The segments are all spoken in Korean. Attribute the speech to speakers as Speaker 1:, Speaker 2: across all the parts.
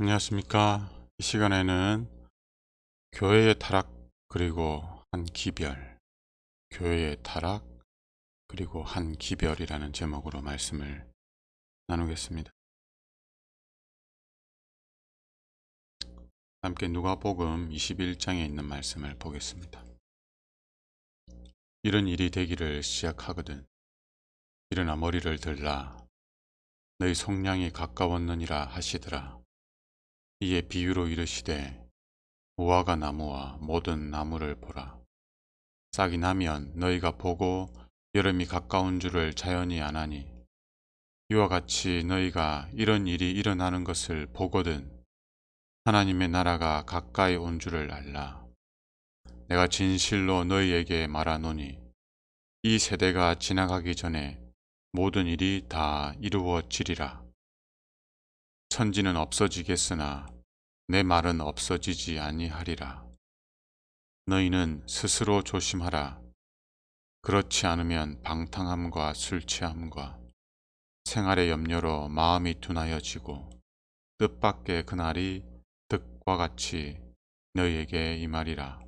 Speaker 1: 안녕하십니까. 이 시간에는 교회의 타락 그리고 한 기별, 교회의 타락 그리고 한 기별이라는 제목으로 말씀을 나누겠습니다. 함께 누가복음 21장에 있는 말씀을 보겠습니다. 이런 일이 되기를 시작하거든 일어나 머리를 들라 너희 속량이 가까웠느니라 하시더라. 이에 비유로 이르시되 무화과 나무와 모든 나무를 보라. 싹이 나면 너희가 보고 여름이 가까운 줄을 자연히 아나니 이와 같이 너희가 이런 일이 일어나는 것을 보거든 하나님의 나라가 가까이 온 줄을 알라. 내가 진실로 너희에게 말하노니 이 세대가 지나가기 전에 모든 일이 다 이루어지리라. 천지는 없어지겠으나 내 말은 없어지지 아니하리라. 너희는 스스로 조심하라. 그렇지 않으면 방탕함과 술 취함과 생활의 염려로 마음이 둔하여지고 뜻밖의 그날이 득과 같이 너희에게 임하리라.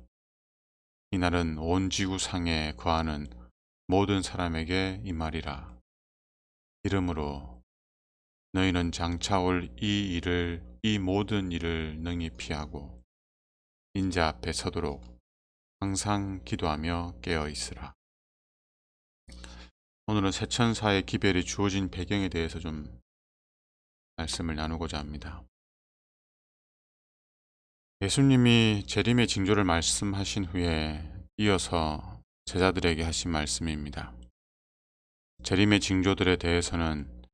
Speaker 1: 이날은 온 지구상에 거하는 모든 사람에게 임하리라. 이러므로 너희는 장차 올 이 모든 일을 능히 피하고 인자 앞에 서도록 항상 기도하며 깨어 있으라. 오늘은 세천사의 기별이 주어진 배경에 대해서 좀 말씀을 나누고자 합니다. 예수님이 재림의 징조를 말씀하신 후에 이어서 제자들에게 하신 말씀입니다. 재림의 징조들에 대해서는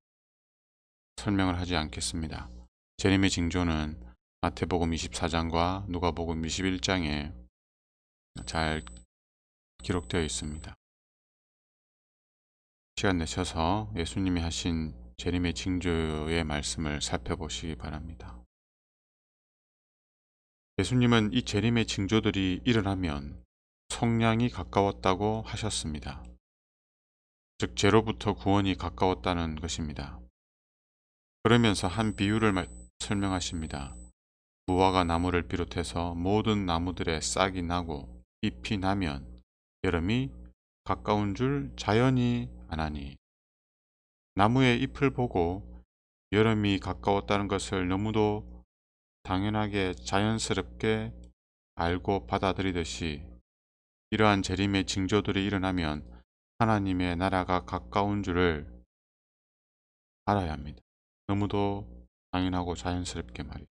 Speaker 1: 설명을 하지 않겠습니다. 재림의 징조는 마태복음 24장과 누가복음 21장에 잘 기록되어 있습니다. 시간 내셔서 예수님이 하신 재림의 징조의 말씀을 살펴보시기 바랍니다. 예수님은 이 재림의 징조들이 일어나면 속량이 가까웠다고 하셨습니다. 즉 죄로부터 구원이 가까웠다는 것입니다. 그러면서 한 비유를 설명하십니다. 무화과 나무를 비롯해서 모든 나무들의 싹이 나고 잎이 나면 여름이 가까운 줄 자연히 아나니 나무의 잎을 보고 여름이 가까웠다는 것을 너무도 당연하게 자연스럽게 알고 받아들이듯이 이러한 재림의 징조들이 일어나면 하나님의 나라가 가까운 줄을 알아야 합니다. 너무도 당연하고 자연스럽게 말이죠.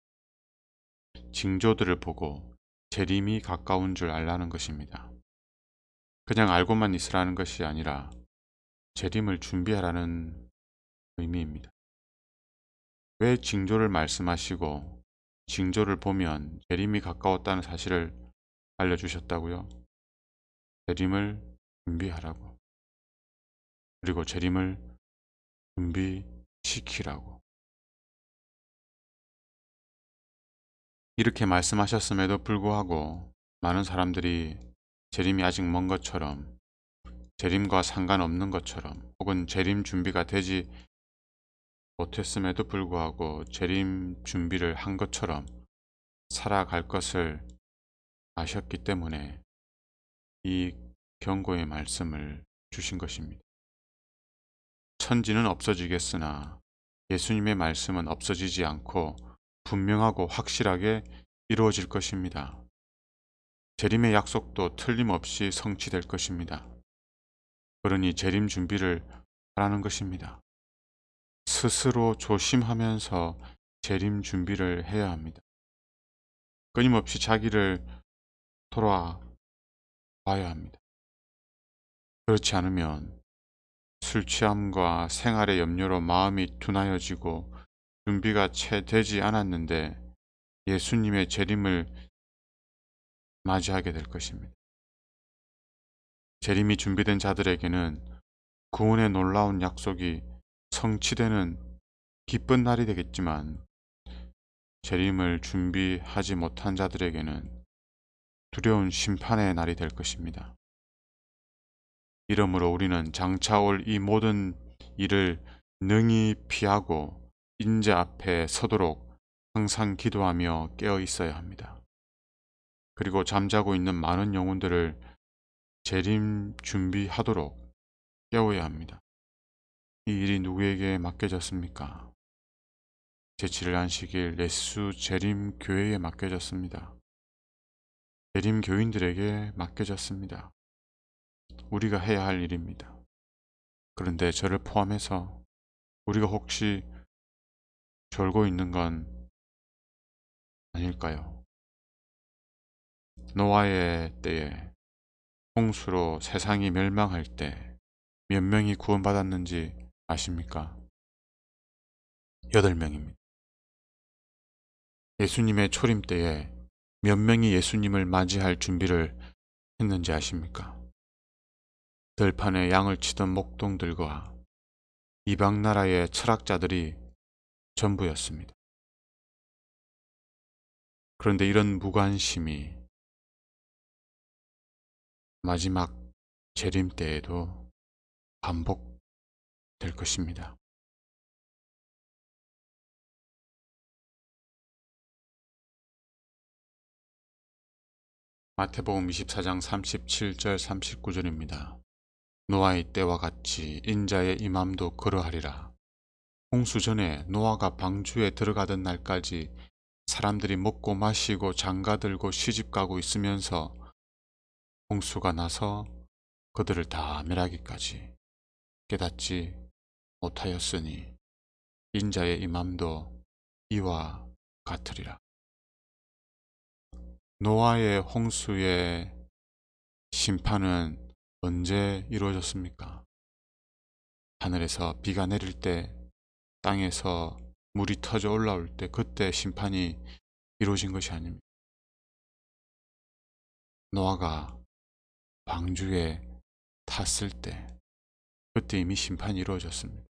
Speaker 1: 징조들을 보고 재림이 가까운 줄 알라는 것입니다. 그냥 알고만 있으라는 것이 아니라 재림을 준비하라는 의미입니다. 왜 징조를 말씀하시고 징조를 보면 재림이 가까웠다는 사실을 알려주셨다고요? 재림을 준비하라고. 그리고 재림을 준비시키라고. 이렇게 말씀하셨음에도 불구하고 많은 사람들이 재림이 아직 먼 것처럼, 재림과 상관없는 것처럼, 혹은 재림 준비가 되지 못했음에도 불구하고 재림 준비를 한 것처럼 살아갈 것을 아셨기 때문에 이 경고의 말씀을 주신 것입니다. 천지는 없어지겠으나 예수님의 말씀은 없어지지 않고 분명하고 확실하게 이루어질 것입니다. 재림의 약속도 틀림없이 성취될 것입니다. 그러니 재림 준비를 하라는 것입니다. 스스로 조심하면서 재림 준비를 해야 합니다. 끊임없이 자기를 돌아봐야 합니다. 그렇지 않으면 술 취함과 생활의 염려로 마음이 둔하여지고 준비가 채 되지 않았는데 예수님의 재림을 맞이하게 될 것입니다. 재림이 준비된 자들에게는 구원의 놀라운 약속이 성취되는 기쁜 날이 되겠지만 재림을 준비하지 못한 자들에게는 두려운 심판의 날이 될 것입니다. 이러므로 우리는 장차 올 이 모든 일을 능히 피하고 인자 앞에 서도록 항상 기도하며 깨어 있어야 합니다. 그리고 잠자고 있는 많은 영혼들을 재림 준비하도록 깨워야 합니다. 이 일이 누구에게 맡겨졌습니까? 제7일 안식일 예수 재림 교회에 맡겨졌습니다. 재림 교인들에게 맡겨졌습니다. 우리가 해야 할 일입니다. 그런데 저를 포함해서 우리가 혹시 졸고 있는 건 아닐까요? 노아의 때에 홍수로 세상이 멸망할 때 몇 명이 구원받았는지 아십니까? 8명입니다. 예수님의 초림 때에 몇 명이 예수님을 맞이할 준비를 했는지 아십니까? 들판에 양을 치던 목동들과 이방 나라의 철학자들이 전부였습니다. 그런데 이런 무관심이 마지막 재림 때에도 반복될 것입니다. 마태복음 24장 37절 39절입니다. 노아의 때와 같이 인자의 임함도 그러하리라. 홍수 전에 노아가 방주에 들어가던 날까지 사람들이 먹고 마시고 장가들고 시집가고 있으면서 홍수가 나서 그들을 다 멸하기까지 깨닫지 못하였으니 인자의 임함도 이와 같으리라. 노아의 홍수의 심판은 언제 이루어졌습니까? 하늘에서 비가 내릴 때, 땅에서 물이 터져 올라올 때, 그때 심판이 이루어진 것이 아닙니다. 노아가 방주에 탔을 때, 그때 이미 심판이 이루어졌습니다.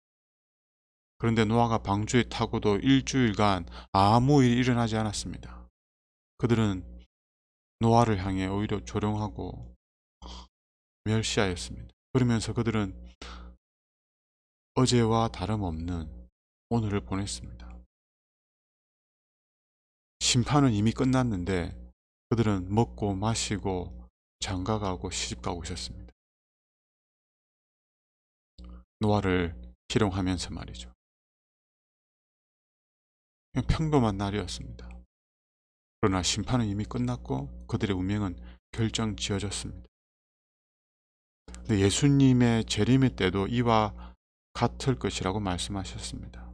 Speaker 1: 그런데 노아가 방주에 타고도 일주일간 아무 일이 일어나지 않았습니다. 그들은 노아를 향해 오히려 조롱하고 멸시하였습니다. 그러면서 그들은 어제와 다름없는 오늘을 보냈습니다. 심판은 이미 끝났는데 그들은 먹고 마시고 장가가고 시집가고 있었습니다. 노아를 희롱하면서 말이죠. 그냥 평범한 날이었습니다. 그러나 심판은 이미 끝났고 그들의 운명은 결정 지어졌습니다. 근데 예수님의 재림의 때도 이와 같을 것이라고 말씀하셨습니다.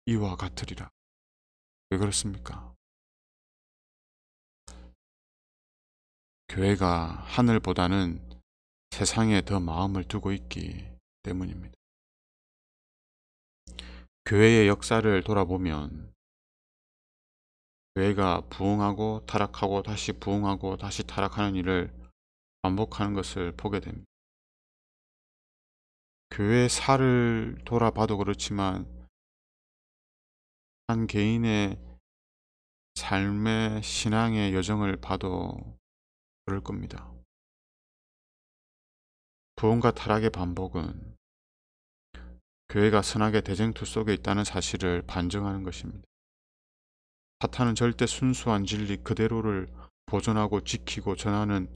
Speaker 1: 이와 같으리라. 왜 그렇습니까? 교회가 하늘보다는 세상에 더 마음을 두고 있기 때문입니다. 교회의 역사를 돌아보면 교회가 부흥하고 타락하고 다시 부흥하고 다시 타락하는 일을 반복하는 것을 보게 됩니다. 교회 사를 돌아봐도 그렇지만 한 개인의 삶의 신앙의 여정을 봐도 그럴 겁니다. 부흥과 타락의 반복은 교회가 선악의 대쟁투 속에 있다는 사실을 반증하는 것입니다. 사탄은 절대 순수한 진리 그대로를 보존하고 지키고 전하는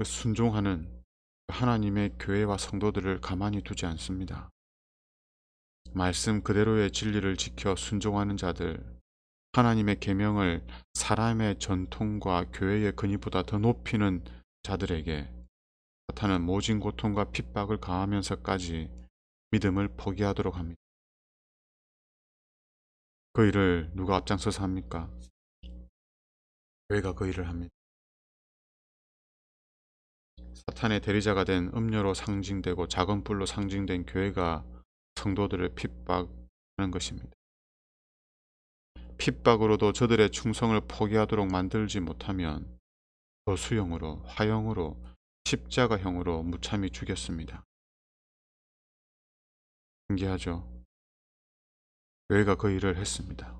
Speaker 1: 순종하는 하나님의 교회와 성도들을 가만히 두지 않습니다. 말씀 그대로의 진리를 지켜 순종하는 자들, 하나님의 계명을 사람의 전통과 교회의 근위보다 더 높이는 자들에게 사탄은 모진 고통과 핍박을 가하면서까지 믿음을 포기하도록 합니다. 그 일을 누가 앞장서서 합니까? 교회가 그 일을 합니다. 사탄의 대리자가 된 음료로 상징되고 작은 불로 상징된 교회가 성도들을 핍박하는 것입니다. 핍박으로도 저들의 충성을 포기하도록 만들지 못하면 거수형으로, 화형으로, 십자가형으로 무참히 죽였습니다. 신기하죠? 교회가 그 일을 했습니다.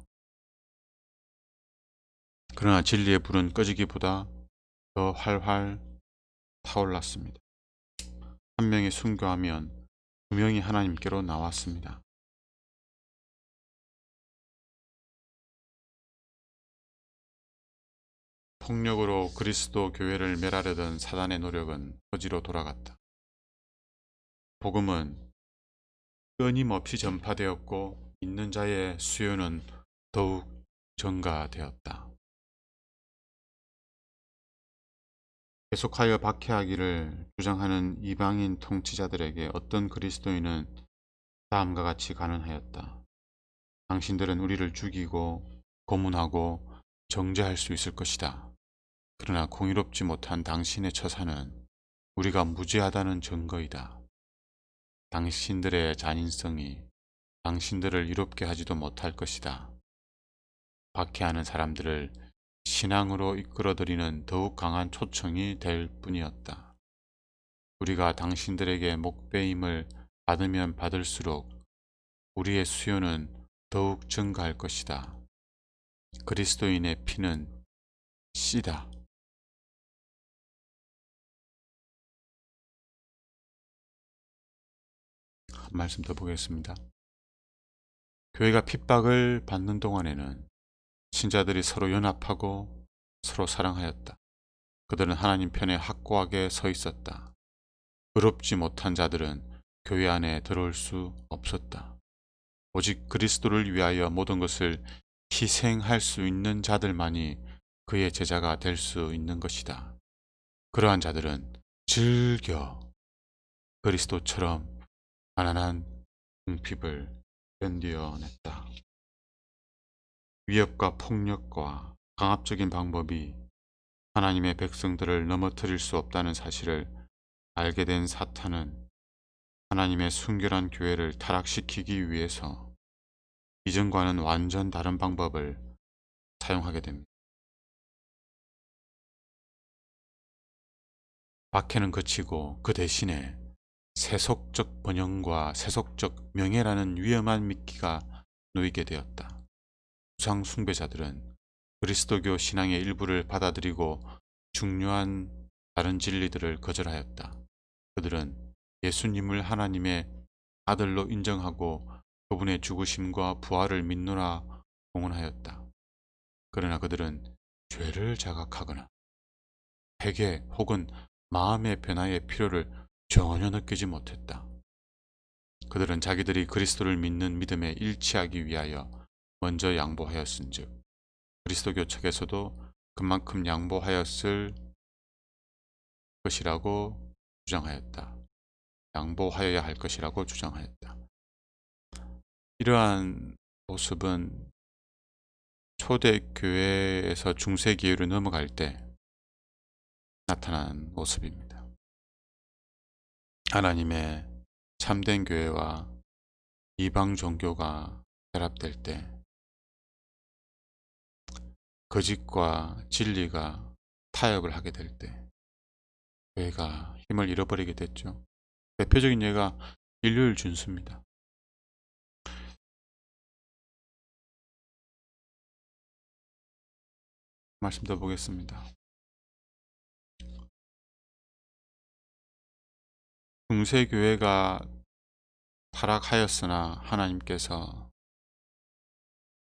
Speaker 1: 그러나 진리의 불은 꺼지기보다 더 활활 타올랐습니다. 한 명이 순교하면 두 명이 하나님께로 나왔습니다. 폭력으로 그리스도 교회를 멸하려던 사단의 노력은 허지로 돌아갔다. 복음은 끊임없이 전파되었고 믿는 자의 수요는 더욱 증가되었다. 계속하여 박해하기를 주장하는 이방인 통치자들에게 어떤 그리스도인은 다음과 같이 간언하였다. 당신들은 우리를 죽이고 고문하고 정죄할 수 있을 것이다. 그러나 공의롭지 못한 당신의 처사는 우리가 무죄하다는 증거이다. 당신들의 잔인성이 당신들을 이롭게 하지도 못할 것이다. 박해하는 사람들을 신앙으로 이끌어들이는 더욱 강한 초청이 될 뿐이었다. 우리가 당신들에게 목배임을 받으면 받을수록 우리의 수요는 더욱 증가할 것이다. 그리스도인의 피는 씨다. 한 말씀 더 보겠습니다. 교회가 핍박을 받는 동안에는 신자들이 서로 연합하고 서로 사랑하였다. 그들은 하나님 편에 확고하게 서 있었다. 의롭지 못한 자들은 교회 안에 들어올 수 없었다. 오직 그리스도를 위하여 모든 것을 희생할 수 있는 자들만이 그의 제자가 될 수 있는 것이다. 그러한 자들은 즐겨 그리스도처럼 가난한 궁핍을 견디어냈다. 위협과 폭력과 강압적인 방법이 하나님의 백성들을 넘어뜨릴 수 없다는 사실을 알게 된 사탄은 하나님의 순결한 교회를 타락시키기 위해서 이전과는 완전 다른 방법을 사용하게 됩니다. 박해는 그치고 그 대신에 세속적 번영과 세속적 명예라는 위험한 미끼가 놓이게 되었다. 우상 숭배자들은 그리스도교 신앙의 일부를 받아들이고 중요한 다른 진리들을 거절하였다. 그들은 예수님을 하나님의 아들로 인정하고 그분의 죽으심과 부활을 믿노라 공언하였다. 그러나 그들은 죄를 자각하거나 회개 혹은 마음의 변화의 필요를 전혀 느끼지 못했다. 그들은 자기들이 그리스도를 믿는 믿음에 일치하기 위하여 먼저 양보하였은즉 그리스도교 측에서도 그만큼 양보하였을 것이라고 주장하였다. 양보하여야 할 것이라고 주장하였다. 이러한 모습은 초대교회에서 중세기회로 넘어갈 때 나타난 모습입니다. 하나님의 참된 교회와 이방 종교가 결합될 때 거짓과 진리가 타협을 하게 될 때 교회가 힘을 잃어버리게 됐죠. 대표적인 예가 일요일 준수입니다. 말씀 더 보겠습니다. 중세교회가 타락하였으나 하나님께서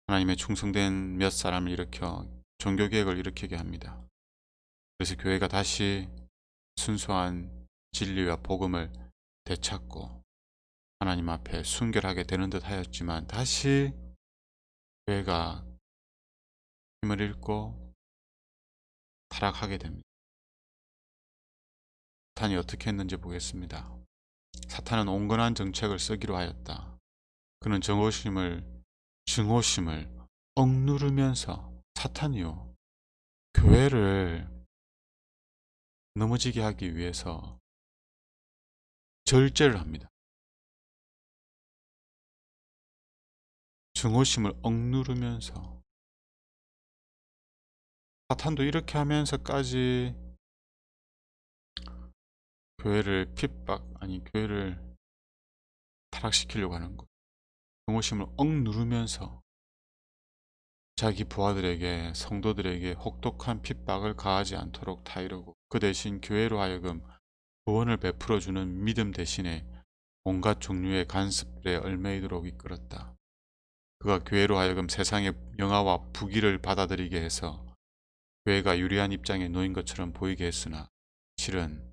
Speaker 1: 하나님의 충성된 몇 사람을 일으켜 종교개혁을 일으키게 합니다. 그래서 교회가 다시 순수한 진리와 복음을 되찾고 하나님 앞에 순결하게 되는 듯 하였지만 다시 교회가 힘을 잃고 타락하게 됩니다. 사탄이 어떻게 했는지 보겠습니다. 사탄은 온건한 정책을 쓰기로 하였다. 그는 증오심을 억누르면서 사탄이요 교회를 넘어지게 하기 위해서 절제를 합니다. 증오심을 억누르면서 사탄도 이렇게 하면서까지 교회를 교회를 타락시키려고 하는 것. 증오심을 억누르면서 자기 부하들에게 성도들에게 혹독한 핍박을 가하지 않도록 타이르고 그 대신 교회로 하여금 구원을 베풀어주는 믿음 대신에 온갖 종류의 간섭들에 얽매이도록 이끌었다. 그가 교회로 하여금 세상의 영화와 부귀를 받아들이게 해서 교회가 유리한 입장에 놓인 것처럼 보이게 했으나 실은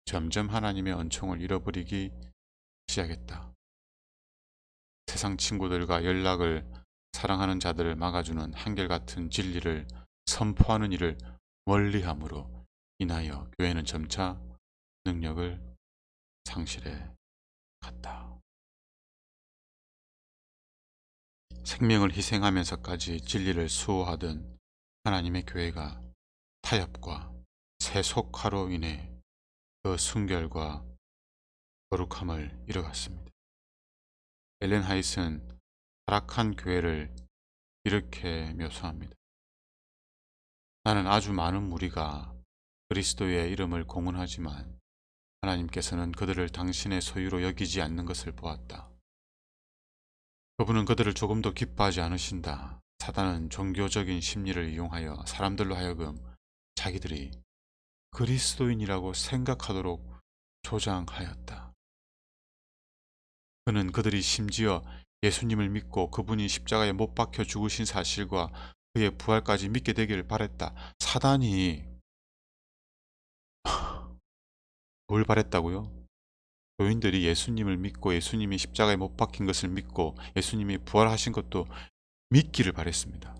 Speaker 1: 점점 하나님의 은총을 잃어버리기 시작했다. 세상 친구들과 연락을 사랑하는 자들을 막아주는 한결같은 진리를 선포하는 일을 멀리함으로 인하여 교회는 점차 능력을 상실해 갔다. 생명을 희생하면서까지 진리를 수호하던 하나님의 교회가 타협과 세속화로 인해 그 순결과 거룩함을 잃어갔습니다. 엘렌 하이트는 타락한 교회를 이렇게 묘사합니다. 나는 아주 많은 무리가 그리스도의 이름을 공언하지만 하나님께서는 그들을 당신의 소유로 여기지 않는 것을 보았다. 그분은 그들을 조금도 기뻐하지 않으신다. 사단은 종교적인 심리를 이용하여 사람들로 하여금 자기들이 그리스도인이라고 생각하도록 조장하였다. 그는 그들이 심지어 예수님을 믿고 그분이 십자가에 못 박혀 죽으신 사실과 그의 부활까지 믿게 되기를 바랬다. 사단이 뭘 바랬다고요? 교인들이 예수님을 믿고 예수님이 십자가에 못 박힌 것을 믿고 예수님이 부활하신 것도 믿기를 바랬습니다.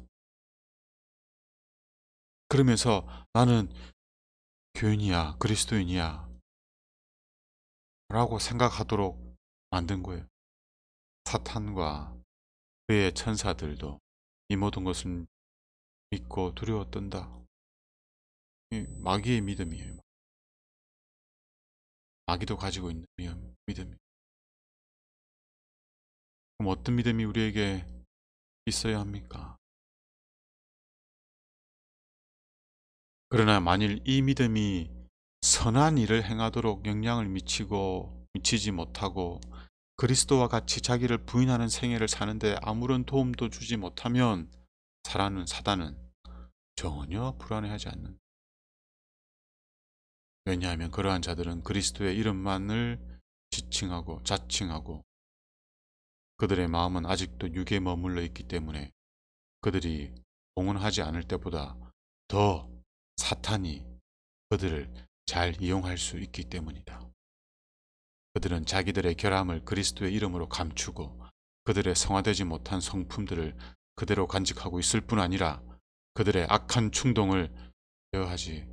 Speaker 1: 그러면서 나는 교인이야, 그리스도인이야 라고 생각하도록 만든 거예요. 사탄과 그의 천사들도 이 모든 것을 믿고 두려워 떤다. 이 마귀의 믿음이에요. 마귀도 가지고 있는 믿음이에요. 그럼 어떤 믿음이 우리에게 있어야 합니까? 그러나 만일 이 믿음이 선한 일을 행하도록 영향을 미치지 못하고 그리스도와 같이 자기를 부인하는 생애를 사는데 아무런 도움도 주지 못하면 사단은 전혀 불안해하지 않는다. 왜냐하면 그러한 자들은 그리스도의 이름만을 지칭하고 자칭하고 그들의 마음은 아직도 육에 머물러 있기 때문에 그들이 공언하지 않을 때보다 더 사탄이 그들을 잘 이용할 수 있기 때문이다. 그들은 자기들의 결함을 그리스도의 이름으로 감추고 그들의 성화되지 못한 성품들을 그대로 간직하고 있을 뿐 아니라 그들의 악한 충동을 제어하지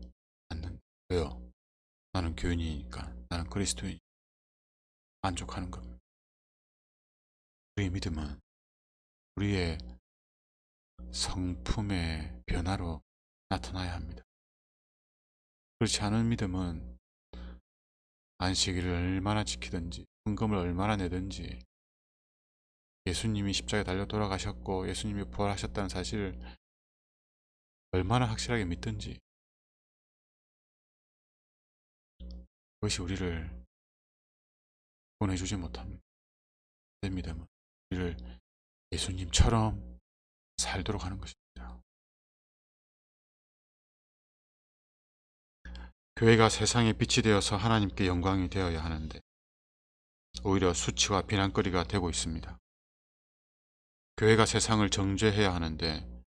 Speaker 1: 않는다. 왜요? 나는 교인이니까, 나는 그리스도인 만족하는 겁니다. 우리의 믿음은 우리의 성품의 변화로 나타나야 합니다. 그렇지 않은 믿음은 안식일을 얼마나 지키든지 헌금을 얼마나 내든지 예수님이 십자가에 달려 돌아가셨고 예수님이 부활하셨다는 사실을 얼마나 확실하게 믿든지 그것이 우리를 보내주지 못합니다. 내 믿음은 우리를 예수님처럼 살도록 하는 것입니다. 교회가 세상의 빛이 되어서 하나님께 영광이 되어야 하는데 오히려 수치와 비난거리가 되고 있습니다. 교회가 세상을 정죄해야 하는데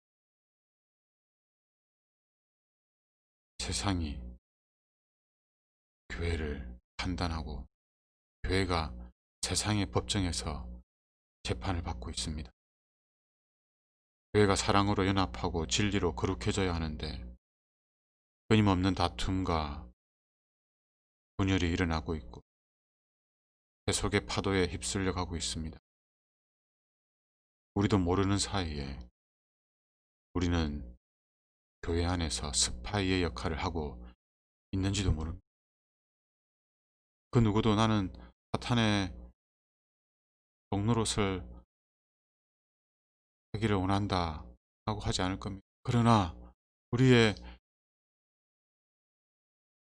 Speaker 1: 세상이 교회를 판단하고 교회가 세상의 법정에서 재판을 받고 있습니다. 교회가 사랑으로 연합하고 진리로 거룩해져야 하는데 끊임없는 다툼과 분열이 일어나고 있고 세속의 파도에 휩쓸려 가고 있습니다. 우리도 모르는 사이에 우리는 교회 안에서 스파이의 역할을 하고 있는지도 모릅니다. 그 누구도 나는 사탄의 종노릇을 하기를 원한다 라고 하지 않을 겁니다. 그러나 우리의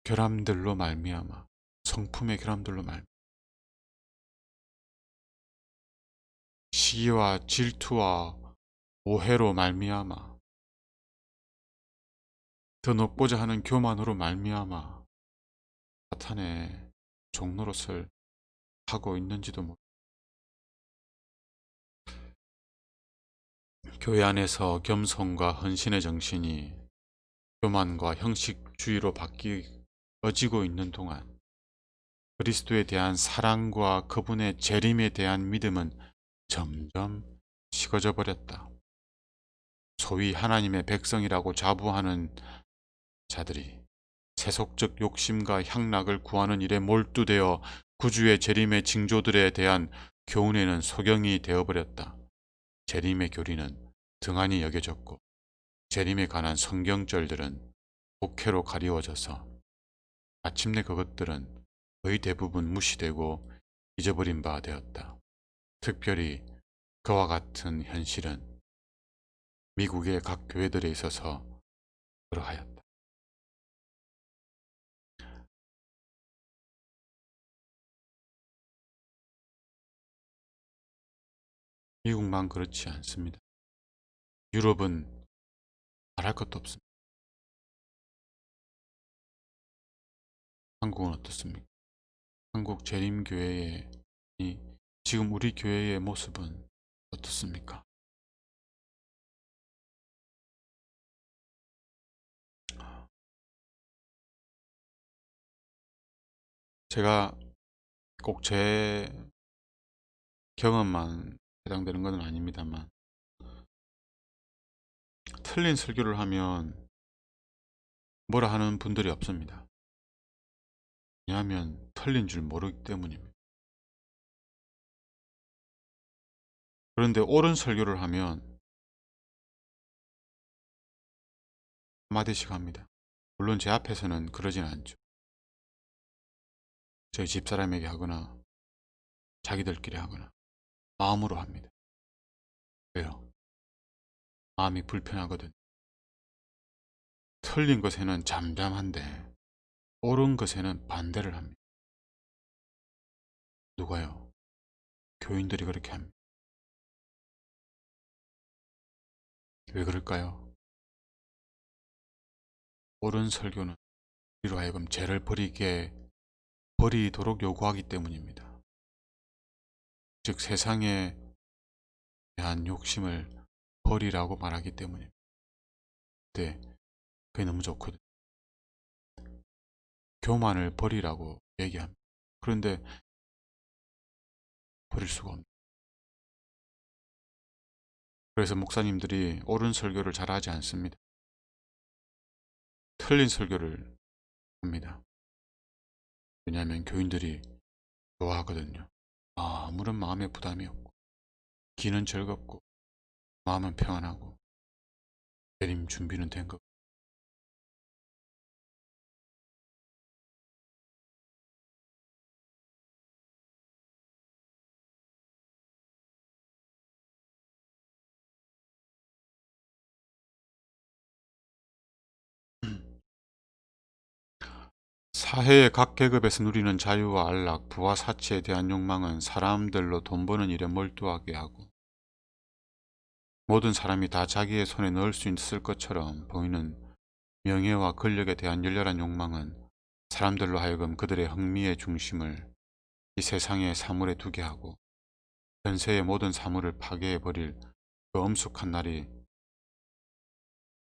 Speaker 1: 결함들로 말미암아 성품의 결함들로 말미암아 시기와 질투와 오해로 말미암아 더 높고자 하는 교만으로 말미암아 사탄의 종노릇을 하고 있는지도 모릅니다. 교회 안에서 겸손과 헌신의 정신이 교만과 형식주의로 바뀌어지고 있는 동안 그리스도에 대한 사랑과 그분의 재림에 대한 믿음은 점점 식어져 버렸다. 소위 하나님의 백성이라고 자부하는 자들이 세속적 욕심과 향락을 구하는 일에 몰두되어 구주의 재림의 징조들에 대한 교훈에는 소경이 되어버렸다. 재림의 교리는 등한히 여겨졌고 재림에 관한 성경절들은 복회로 가리워져서 마침내 그것들은 거의 대부분 무시되고 잊어버린 바 되었다. 특별히 그와 같은 현실은 미국의 각 교회들에 있어서 그러하였다. 미국만 그렇지 않습니다. 유럽은 말할 것도 없습니다. 한국은 어떻습니까? 한국 재림교회의 지금 우리 교회의 모습은 어떻습니까? 제가 꼭 제 경험만 해당되는 것은 아닙니다만 틀린 설교를 하면 뭐라 하는 분들이 없습니다. 왜냐하면 틀린 줄 모르기 때문입니다. 그런데 옳은 설교를 하면 한마디씩 합니다. 물론 제 앞에서는 그러진 않죠. 저희 집사람에게 하거나 자기들끼리 하거나 마음으로 합니다. 왜요? 마음이 불편하거든. 틀린 것에는 잠잠한데 옳은 것에는 반대를 합니다. 누가요? 교인들이 그렇게 합니다. 왜 그럴까요? 옳은 설교는 우리로 하여금 죄를 버리도록 요구하기 때문입니다. 즉 세상에 대한 욕심을 버리라고 말하기 때문입니다. 네, 그게 너무 좋거든요. 교만을 버리라고 얘기합니다. 그런데 버릴 수가 없습니다. 그래서 목사님들이 옳은 설교를 잘하지 않습니다. 틀린 설교를 합니다. 왜냐하면 교인들이 좋아하거든요. 아무런 마음의 부담이 없고 귀는 즐겁고 마음은 평안하고 재림 준비는 된 것. 사회의 각 계급에서 누리는 자유와 안락, 부와 사치에 대한 욕망은 사람들로 돈 버는 일에 몰두하게 하고 모든 사람이 다 자기의 손에 넣을 수 있을 것처럼 보이는 명예와 권력에 대한 열렬한 욕망은 사람들로 하여금 그들의 흥미의 중심을 이 세상의 사물에 두게 하고 현세의 모든 사물을 파괴해버릴 그 엄숙한 날이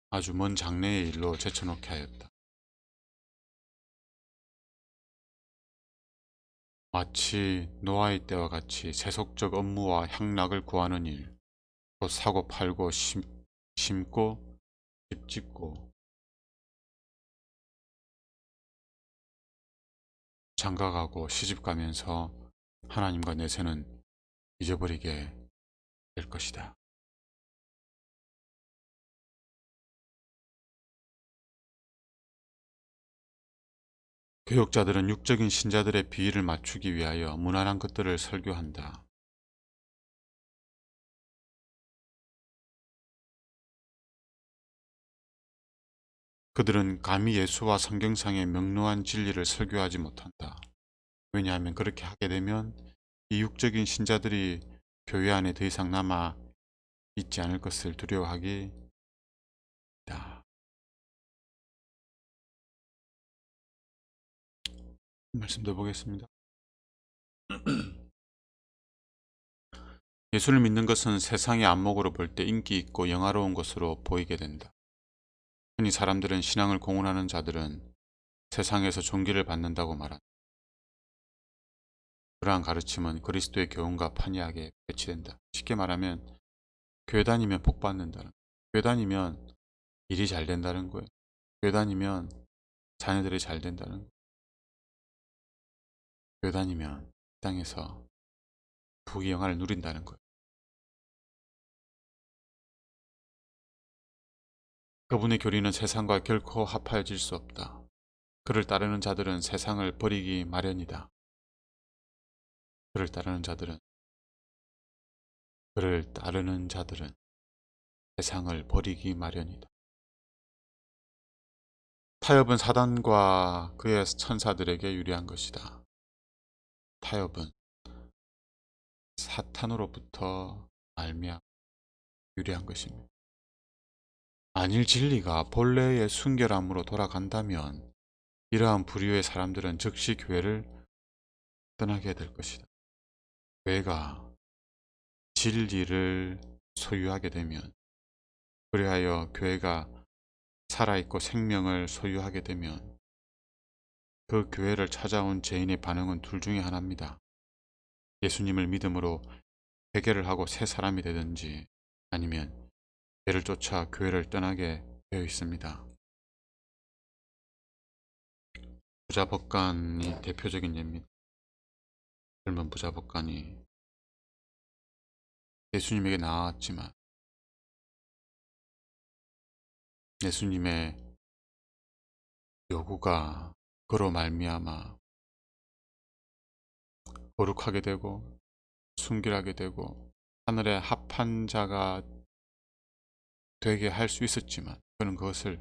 Speaker 1: 아주 먼 장래의 일로 제쳐놓게 하였다. 마치 노아의 때와 같이 세속적 업무와 향락을 구하는 일, 또 사고 팔고 심고 집 짓고 장가가고 시집가면서 하나님과 내세는 잊어버리게 될 것이다. 교역자들은 육적인 신자들의 비위를 맞추기 위하여 무난한 것들을 설교한다. 그들은 감히 예수와 성경상의 명료한 진리를 설교하지 못한다. 왜냐하면 그렇게 하게 되면 이 육적인 신자들이 교회 안에 더 이상 남아 있지 않을 것을 두려워하기 다. 말씀드려 보겠습니다. 예수를 믿는 것은 세상의 안목으로 볼 때 인기 있고 영화로운 것으로 보이게 된다. 흔히 사람들은 신앙을 공언하는 자들은 세상에서 존귀를 받는다고 말한다. 그러한 가르침은 그리스도의 교훈과 판이하게 배치된다. 쉽게 말하면 교회 다니면 복 받는다는 거예요. 교회 다니면 일이 잘 된다는 거예요. 교회 다니면 자녀들이 잘 된다는 거예요. 교회 다니면 땅에서 부귀 영화를 누린다는 거예요. 그분의 교리는 세상과 결코 합하여질 수 없다. 그를 따르는 자들은 세상을 버리기 마련이다. 그를 따르는 자들은 세상을 버리기 마련이다. 타협은 사단과 그의 천사들에게 유리한 것이다. 타협은 사탄으로부터 말미암아 유리한 것입니다. 만일 진리가 본래의 순결함으로 돌아간다면 이러한 부류의 사람들은 즉시 교회를 떠나게 될 것이다. 교회가 진리를 소유하게 되면, 그리하여 교회가 살아있고 생명을 소유하게 되면 그 교회를 찾아온 죄인의 반응은 둘 중에 하나입니다. 예수님을 믿음으로 회개를 하고 새 사람이 되든지, 아니면 죄를 쫓아 교회를 떠나게 되어 있습니다. 부자 법관이 대표적인 예입니다. 젊은 부자 법관이 예수님에게 나왔지만 예수님의 요구가 그로 말미암아 거룩하게 되고 순결하게 되고 하늘의 합한 자가 되게 할 수 있었지만 그는 그것을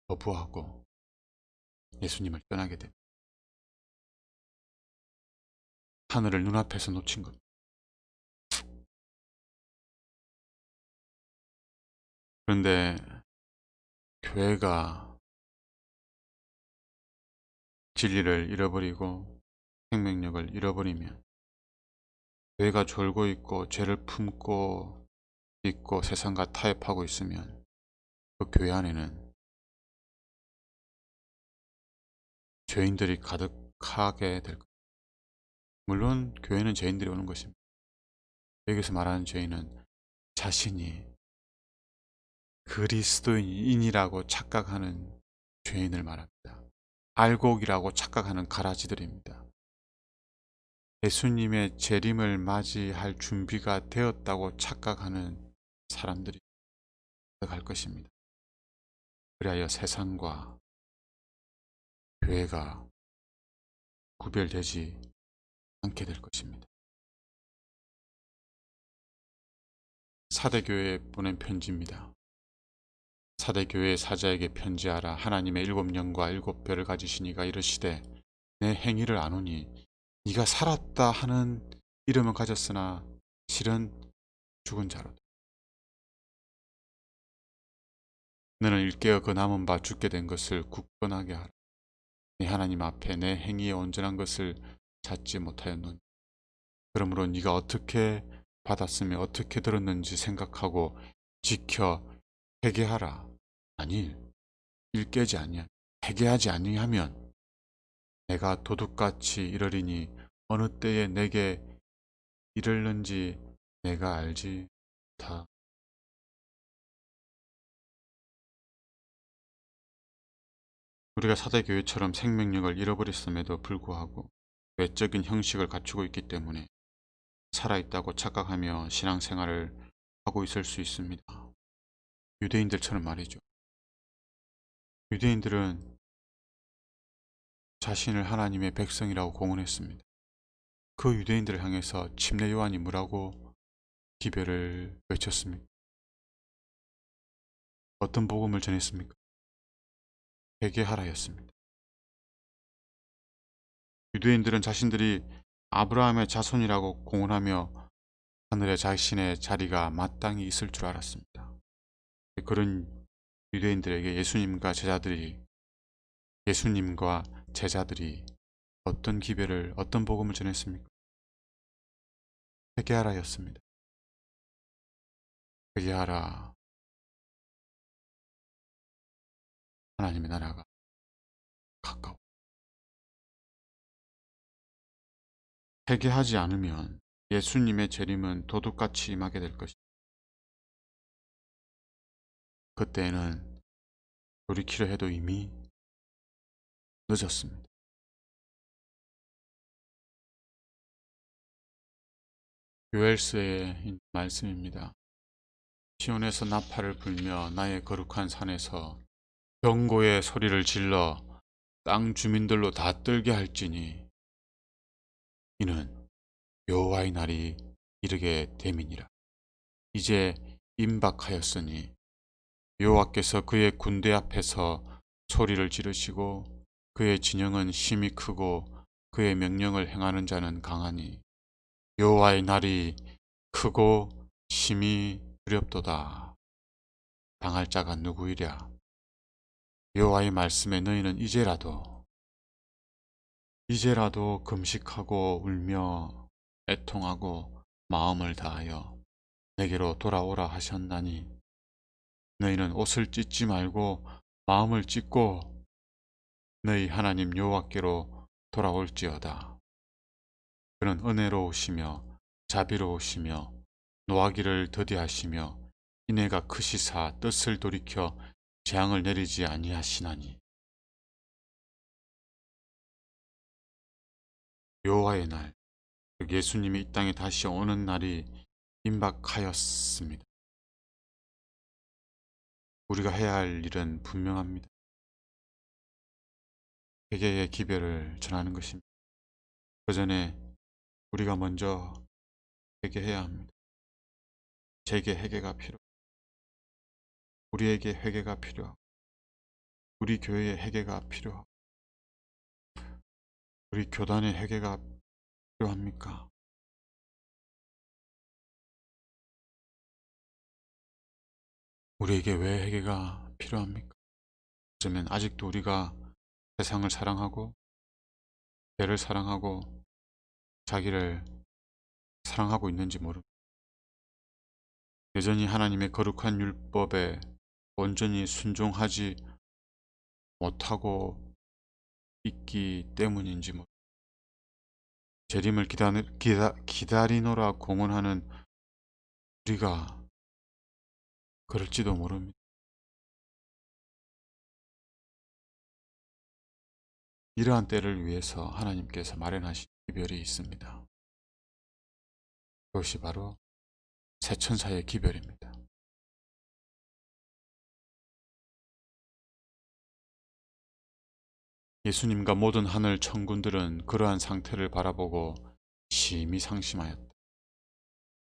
Speaker 1: 거부하고 예수님을 떠나게 됩니다. 하늘을 눈앞에서 놓친 것. 그런데 교회가 진리를 잃어버리고 생명력을 잃어버리면, 교회가 졸고 있고 죄를 품고 있고 세상과 타협하고 있으면 그 교회 안에는 죄인들이 가득하게 될 것입니다. 물론 교회는 죄인들이 오는 것입니다. 여기서 말하는 죄인은 자신이 그리스도인이라고 착각하는 죄인을 말합니다. 알곡이라고 착각하는 가라지들입니다. 예수님의 재림을 맞이할 준비가 되었다고 착각하는 사람들이 갈 것입니다. 그리하여 세상과 교회가 구별되지 않게 될 것입니다. 사대교회에 보낸 편지입니다. 사대교회의 사자에게 편지하라. 하나님의 7영과 7별을 가지신 이가 이르시되 내 행위를 아노니 네가 살았다 하는 이름은 가졌으나 실은 죽은 자로다. 너는 일깨어 그 남은 바 죽게 된 것을 굳건하게 하라. 네 하나님 앞에 내 행위의 온전한 것을 찾지 못하였노니 그러므로 네가 어떻게 받았으며 어떻게 들었는지 생각하고 지켜 회개하라. 아니, 일깨지 아니하 회개하지 아니하면 내가 도둑같이 이르리니 어느 때에 내게 이르는지 내가 알지 못하. 우리가 사대교회처럼 생명력을 잃어버렸음에도 불구하고 외적인 형식을 갖추고 있기 때문에 살아있다고 착각하며 신앙생활을 하고 있을 수 있습니다. 유대인들처럼 말이죠. 유대인들은 자신을 하나님의 백성이라고 공언했습니다. 그 유대인들을 향해서 침례 요한이 뭐라고 기별을 외쳤습니까? 어떤 복음을 전했습니까? 회개하라였습니다. 유대인들은 자신들이 아브라함의 자손이라고 공언하며 하늘에 자신의 자리가 마땅히 있을 줄 알았습니다. 그런 유대인들에게 예수님과 제자들이 어떤 기별을, 어떤 복음을 전했습니까? 회개하라였습니다. 회개하라. 하나님의 나라가 가까워. 회개하지 않으면 예수님의 재림은 도둑같이 임하게 될 것입니다. 그때에는 돌이키려 해도 이미 늦었습니다. 요엘서의 말씀입니다. 시온에서 나팔을 불며 나의 거룩한 산에서 경고의 소리를 질러 땅 주민들로 다 떨게 할지니 이는 여호와의 날이 이르게 됨이니라. 이제 임박하였으니 여호와께서 그의 군대 앞에서 소리를 지르시고 그의 진영은 심히 크고 그의 명령을 행하는 자는 강하니 여호와의 날이 크고 심히 두렵도다. 당할 자가 누구이랴. 여호와의 말씀에 너희는 이제라도 금식하고 울며 애통하고 마음을 다하여 내게로 돌아오라 하셨나니 너희는 옷을 찢지 말고 마음을 찢고 너희 하나님 여호와께로 돌아올지어다. 그는 은혜로우시며 자비로우시며 노하기를 더디하시며 인애가 크시사 뜻을 돌이켜 재앙을 내리지 아니하시나니 여호와의 날, 즉 예수님이 이 땅에 다시 오는 날이 임박하였습니다. 우리가 해야 할 일은 분명합니다. 회개의 기별을 전하는 것입니다. 그 전에 우리가 먼저 회개해야 합니다. 제게 회개가 필요, 우리에게 회개가 필요, 우리 교회의 회개가 필요, 우리 교단의 회개가 필요합니까? 우리에게 왜 회개가 필요합니까? 어쩌면 아직도 우리가 세상을 사랑하고 배를 사랑하고 자기를 사랑하고 있는지 모릅니다. 여전히 하나님의 거룩한 율법에 온전히 순종하지 못하고 있기 때문인지 모릅니다. 재림을 기다리노라 공언하는 우리가 그럴지도 모릅니다. 이러한 때를 위해서 하나님께서 마련하신 기별이 있습니다. 그것이 바로 새천사의 기별입니다. 예수님과 모든 하늘 천군들은 그러한 상태를 바라보고 심히 상심하였다.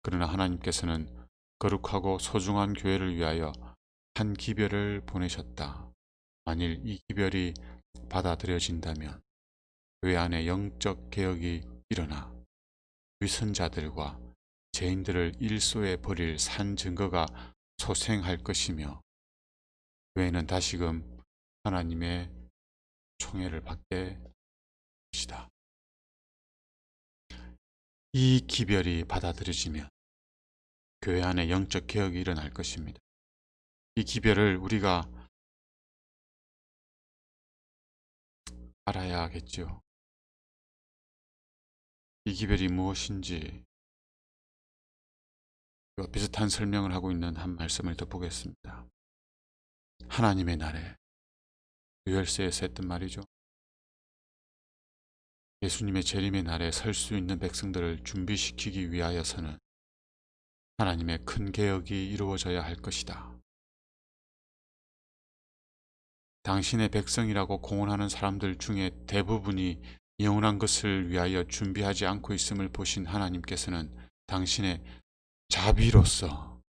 Speaker 1: 그러나 하나님께서는 거룩하고 소중한 교회를 위하여 한 기별을 보내셨다. 만일 이 기별이 받아들여진다면 교회 안에 영적 개혁이 일어나 위선자들과 죄인들을 일소에 버릴 산 증거가 소생할 것이며 교회는 다시금 하나님의 총애를 받게 것이다. 이 기별이 받아들여지면 교회 안에 영적 개혁이 일어날 것입니다. 이 기별을 우리가 알아야겠죠. 이 기별이 무엇인지 비슷한 설명을 하고 있는 한 말씀을 더 보겠습니다. 하나님의 날에 요엘서에서 했던 말이죠. 예수님의 재림의 날에 설 수 있는 백성들을 준비시키기 위하여서는 하나님의 큰 개혁이 이루어져야 할 것이다. 당신의 백성이라고 공언하는 사람들 중에 대부분이 영원한 것을 위하여 준비하지 않고 있음을 보신 하나님께서는 당신의 자비로서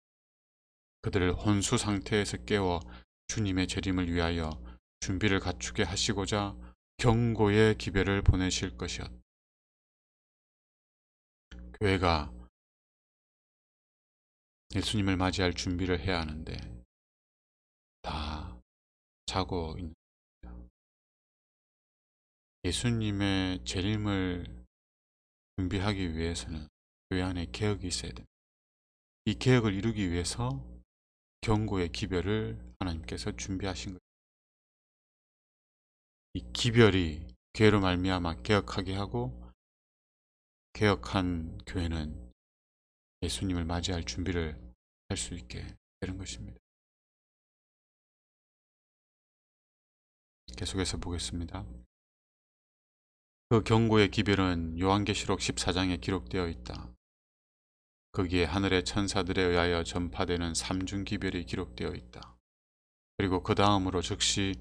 Speaker 1: 그들을 혼수 상태에서 깨워 주님의 재림을 위하여 준비를 갖추게 하시고자 경고의 기별을 보내실 것이었다. 교회가 예수님을 맞이할 준비를 해야 하는데 다 자고 있는 겁니다. 예수님의 재림을 준비하기 위해서는 교회 안에 개혁이 있어야 됩니다. 이 개혁을 이루기 위해서 경고의 기별을 하나님께서 준비하신 거예요. 이 기별이 교회로 말미암아 개혁하게 하고, 개혁한 교회는 예수님을 맞이할 준비를 할 수 있게 되는 것입니다. 계속해서 보겠습니다. 그 경고의 기별은 요한계시록 14장에 기록되어 있다. 거기에 하늘의 천사들에 의하여 전파되는 삼중 기별이 기록되어 있다. 그리고 그 다음으로 즉시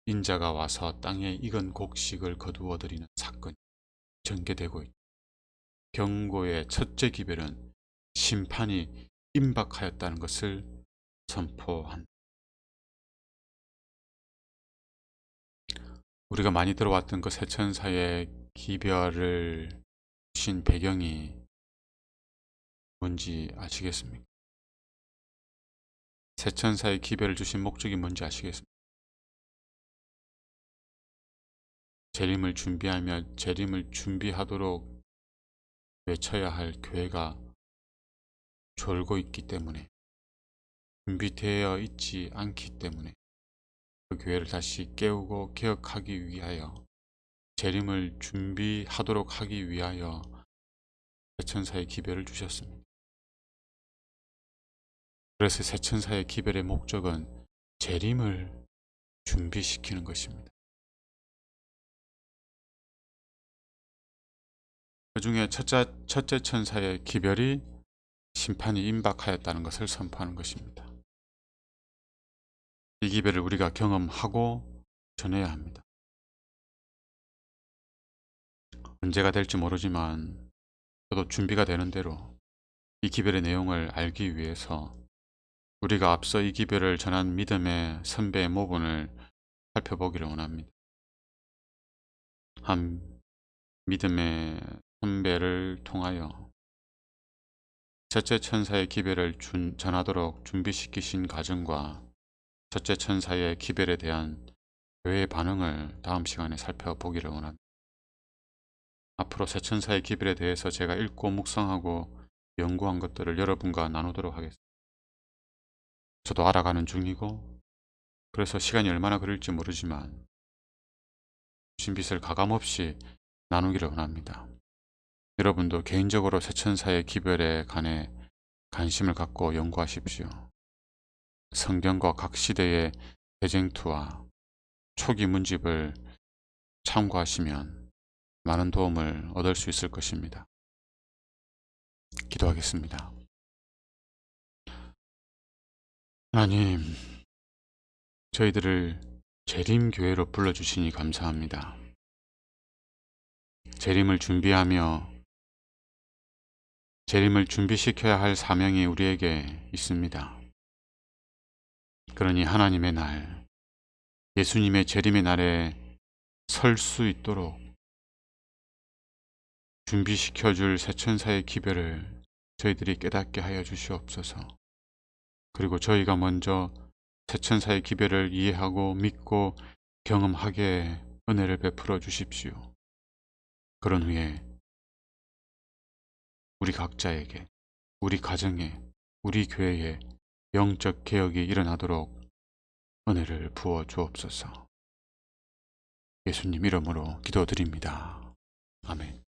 Speaker 1: 인자가 와서 땅에 익은 곡식을 거두어들이는 사건이 전개되고 있다. 경고의 첫째 기별은 심판이 임박하였다는 것을 선포한다. 우리가 많이 들어왔던 그 세천사의 기별을 주신 배경이 뭔지 아시겠습니까? 세천사의 기별을 주신 목적이 뭔지 아시겠습니까? 재림을 준비하며 재림을 준비하도록 외쳐야 할 교회가 졸고 있기 때문에, 준비되어 있지 않기 때문에 그 교회를 다시 깨우고 개혁하기 위하여, 재림을 준비하도록 하기 위하여 세천사의 기별을 주셨습니다. 그래서 세천사의 기별의 목적은 재림을 준비시키는 것입니다. 그 중에 첫째 천사의 기별이 심판이 임박하였다는 것을 선포하는 것입니다. 이 기별을 우리가 경험하고 전해야 합니다. 언제가 될지 모르지만 저도 준비가 되는 대로 이 기별의 내용을 알기 위해서 우리가 앞서 이 기별을 전한 믿음의 선배의 모본을 살펴보기를 원합니다. 한 믿음의 선배를 통하여 첫째 천사의 기별을 전하도록 준비시키신 과정과 첫째 천사의 기별에 대한 교회의 반응을 다음 시간에 살펴보기를 원합니다. 앞으로 새 천사의 기별에 대해서 제가 읽고 묵상하고 연구한 것들을 여러분과 나누도록 하겠습니다. 저도 알아가는 중이고, 그래서 시간이 얼마나 걸릴지 모르지만 신빛을 가감없이 나누기를 원합니다. 여러분도 개인적으로 새 천사의 기별에 관해 관심을 갖고 연구하십시오. 성경과 각 시대의 대쟁투와 초기 문집을 참고하시면 많은 도움을 얻을 수 있을 것입니다. 기도하겠습니다. 하나님, 저희들을 재림교회로 불러주시니 감사합니다. 재림을 준비하며 재림을 준비시켜야 할 사명이 우리에게 있습니다. 그러니 하나님의 날, 예수님의 재림의 날에 설 수 있도록 준비시켜줄 새천사의 기별을 저희들이 깨닫게 하여 주시옵소서. 그리고 저희가 먼저 새천사의 기별을 이해하고 믿고 경험하게 은혜를 베풀어 주십시오. 그런 후에 우리 각자에게, 우리 가정에, 우리 교회에 영적 개혁이 일어나도록 은혜를 부어 주옵소서. 예수님 이름으로 기도드립니다. 아멘.